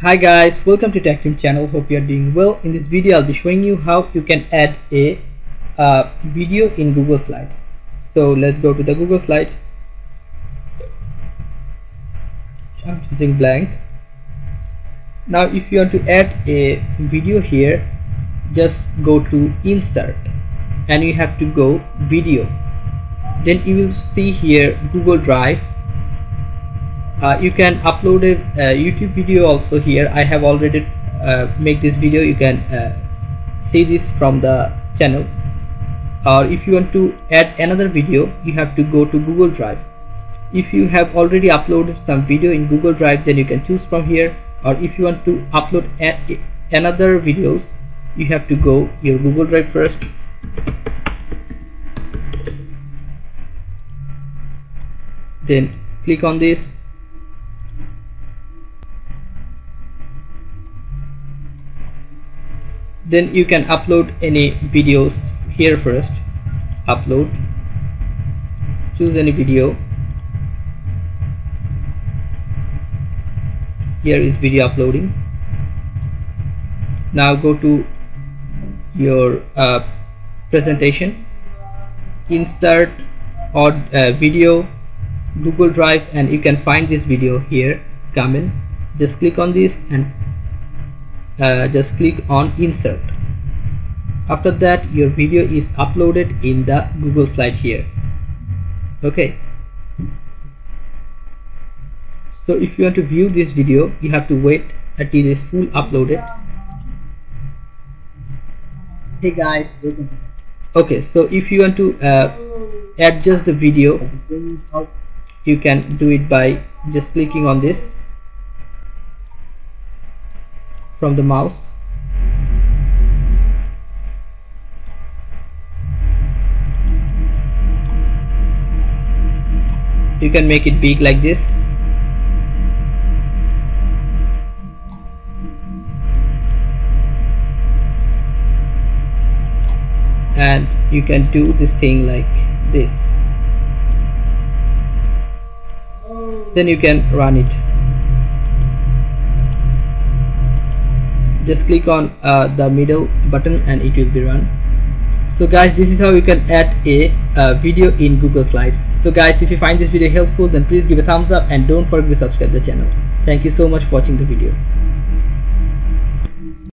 Hi guys, welcome to Tech Team channel. Hope you are doing well. In this video I'll be showing you how you can add a video in Google Slides. So let's go to the Google Slide. I'm choosing blank. Now if you want to add a video here, just go to insert and you have to go video. Then you will see here Google Drive. You can upload a YouTube video also here. I have already made this video. You can see this from the channel. Or if you want to add another video, you have to go to Google Drive. If you have already uploaded some video in Google Drive, then you can choose from here. Or if you want to upload another videos, you have to go your Google Drive first. Then click on this. Then you can upload any videos here first. Upload, choose any video. Here is video uploading. Now go to your presentation, insert or video, Google Drive, and you can find this video here. Come in, just click on this and just click on insert. After that your video is uploaded in the Google Slide here. Okay, so if you want to view this video, you have to wait until it is full uploaded. Hey guys, okay, so if you want to adjust the video, you can do it by just clicking on this from the mouse. You can make it big like this. And you can do this thing like this. Then you can run it. Just click on the middle button and it will be run. So guys, this is how you can add a video in Google Slides. So guys, if you find this video helpful, then please give a thumbs up and don't forget to subscribe to the channel. Thank you so much for watching the video.